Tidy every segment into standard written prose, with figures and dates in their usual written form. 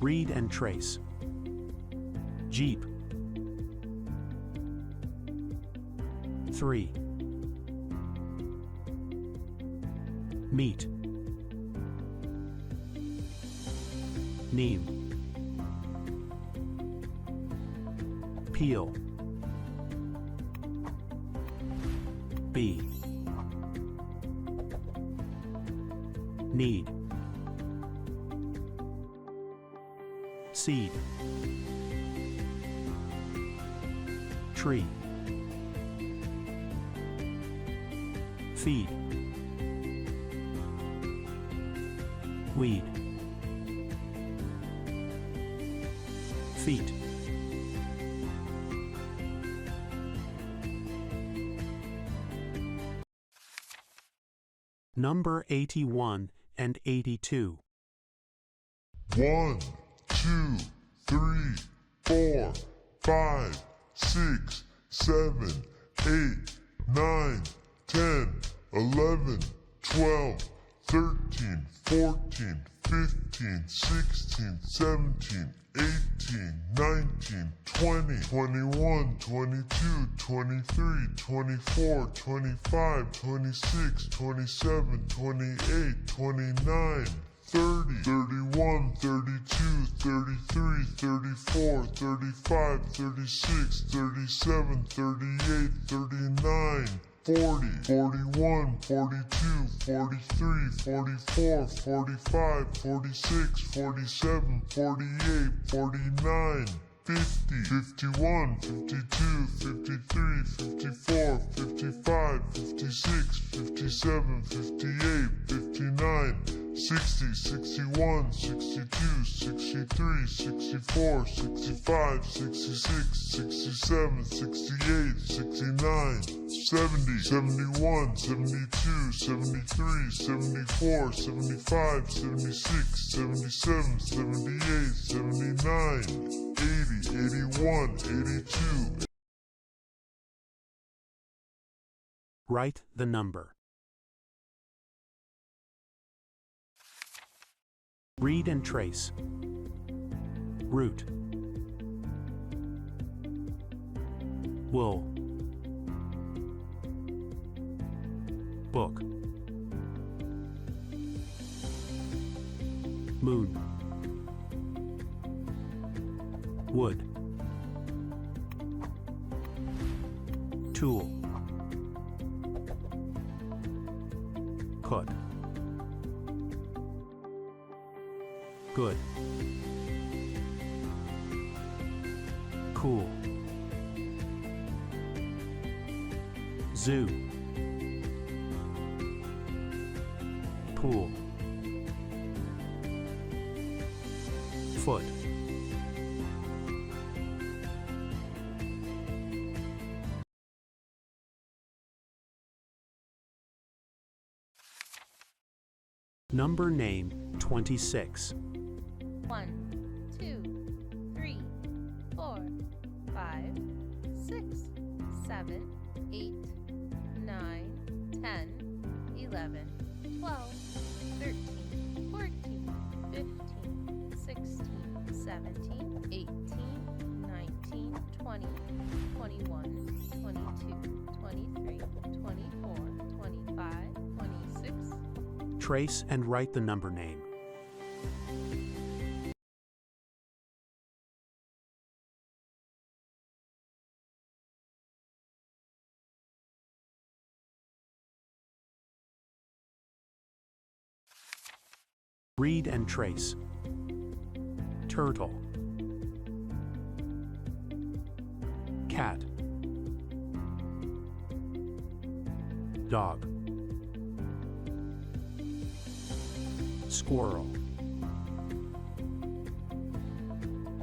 Read and trace. Jeep. 3. Meat. Neem. Peel. B. Need. Seed. Tree. Feed. Weed. Feet. Number 81 and 82. 1, 2, 3, 4, 5, 6, 7, 8, 9, 10, 11, 12, 13, 14, 15, 16, 17, 18, 19, 20, 21, 22, 23, 24, 25, 26, 27, 28, 29, 30, 31, 32, 33, 34, 35, 36, 37, 38, 39, 40, 41, 42, 43, 44, 45, 46, 47, 48, 49, 50, 51, 52, 53, 54, 55, 56, 57, 58, 59, 60, 61, 62, 63, 64, 65, 66, 67, 68, 69, 70, 71, 72, 73, 74, 75, 76, 77, 78, 79, 80, 81, 82. Write the number. Read and trace. Root. Wool. Book. Moon. Wood. Tool. Cut. Good. Cool. Zoo. Pool. Foot. Number name 26. 1, 2, 3, 4, 5, 6, 7, 8, 9, 10, 11, 12, 13, 14, 15, 16, 17, 18, 19, 20, 21, 22, 23, 24, 25, 26. Trace and write the number name. Read and trace. Turtle. Cat. Dog. Squirrel.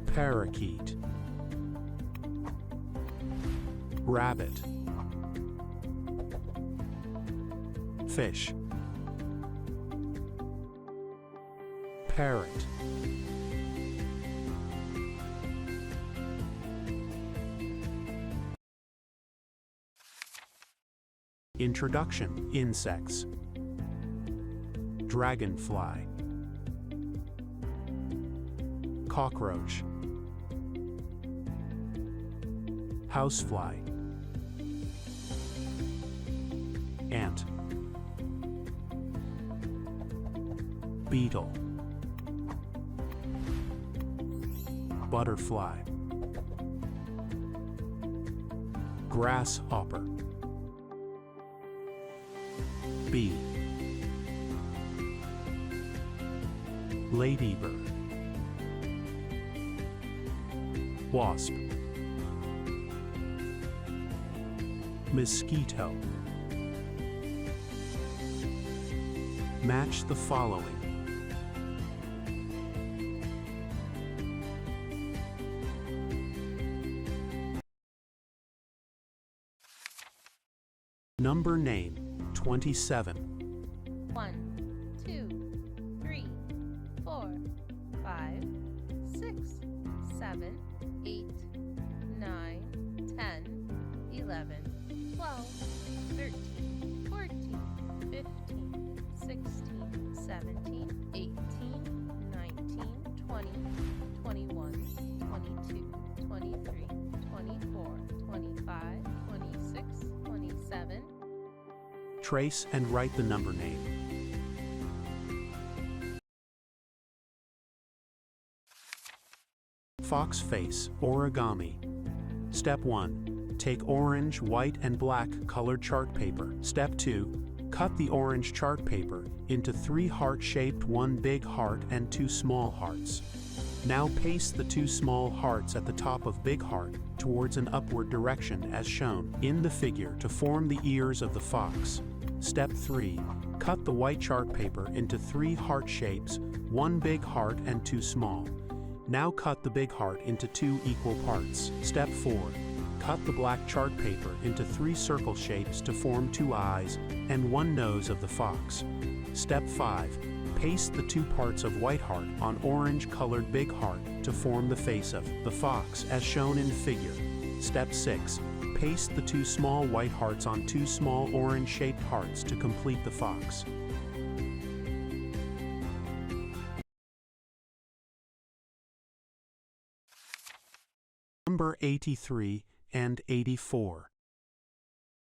Parakeet. Rabbit. Fish. Parrot. Introduction. Insects. Dragonfly. Cockroach. Housefly. Ant. Beetle. Butterfly. Grasshopper. Bee. Ladybird. Wasp. Mosquito. Match the following. Number name 27. 1, 2, 3, 4, 5, 6, 7, 8, 9, 10, 11, 12, 13, 14, 15, 16, 17, 18, 19, 20, 21, 22, 23, 24, 25, 26, 27. Trace and write the number name. Fox face origami. Step 1. Take orange, white, and black colored chart paper. Step 2. Cut the orange chart paper into 3 heart-shaped, 1 big heart and 2 small hearts. Now paste the 2 small hearts at the top of big heart towards an upward direction as shown in the figure to form the ears of the fox. Step 3. Cut the white chart paper into 3 heart shapes, 1 big heart and 2 small. Now cut the big heart into 2 equal parts. Step 4. Cut the black chart paper into 3 circle shapes to form 2 eyes and 1 nose of the fox. Step 5. Paste the 2 parts of white heart on orange colored big heart to form the face of the fox as shown in figure. Step 6. Paste the 2 small white hearts on 2 small orange-shaped hearts to complete the fox. Number 83 and 84.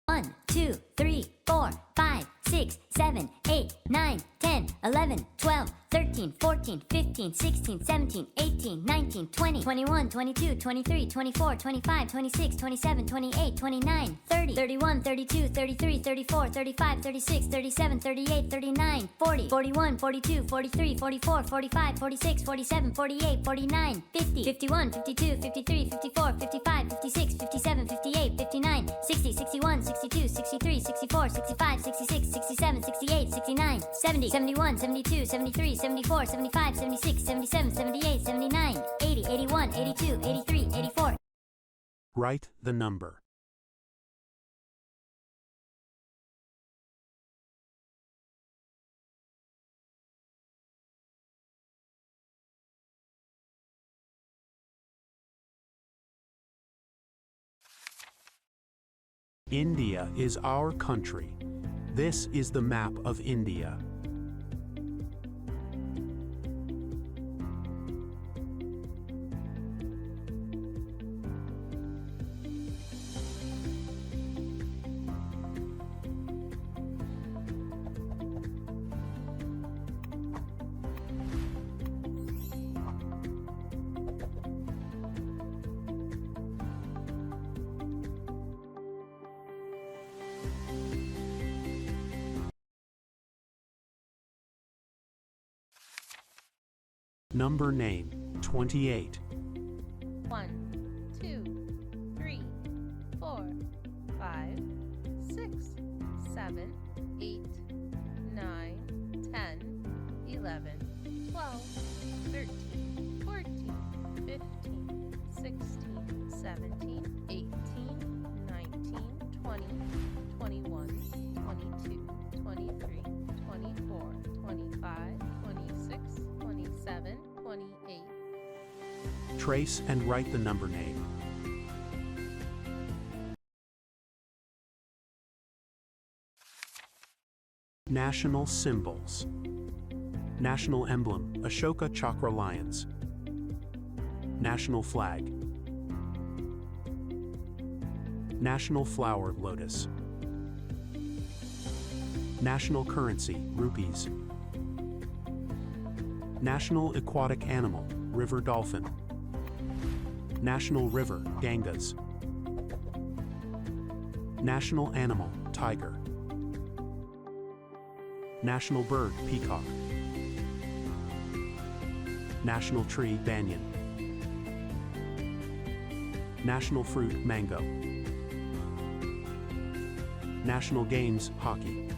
1, 2, 3, 4, 5, 6, 7, 8, 9, 10, 11, 12, 13, 14, 15, 16, 17, 18, 19, 20, 21, 22, 23, 24, 25, 26, 27, 28, 29, 30, 31, 32, 33, 34, 35, 36, 37, 38, 39, 40, 41, 42, 43, 44, 45, 46, 47, 48, 49, 50, 51, 52, 53, 54, 55, 56, 57, 58, 59, 60, 61, 62, 63, 64, 65, 66, 67, 68, 69, 70, 71, 72, 73, 74, 75, 76, 77, 78, 79, 80, 81, 82, 83, 84. Write the number. India is our country. This is the map of India. Number name 28. 1, 2, 3, 4, 5, 6, 7, 8, 9, 10, 11, 12, 13, 14, 15, 16, 17, 18, 19, 20, 21, 22, 23, 24, 25, 26, 27, 28. Trace and write the number name. National symbols. National emblem, Ashoka Chakra Lions. National flag. National flower, lotus. National currency, rupees. National aquatic animal, river dolphin. National river, Ganges. National animal, tiger. National bird, peacock. National tree, banyan. National fruit, mango. National games, hockey.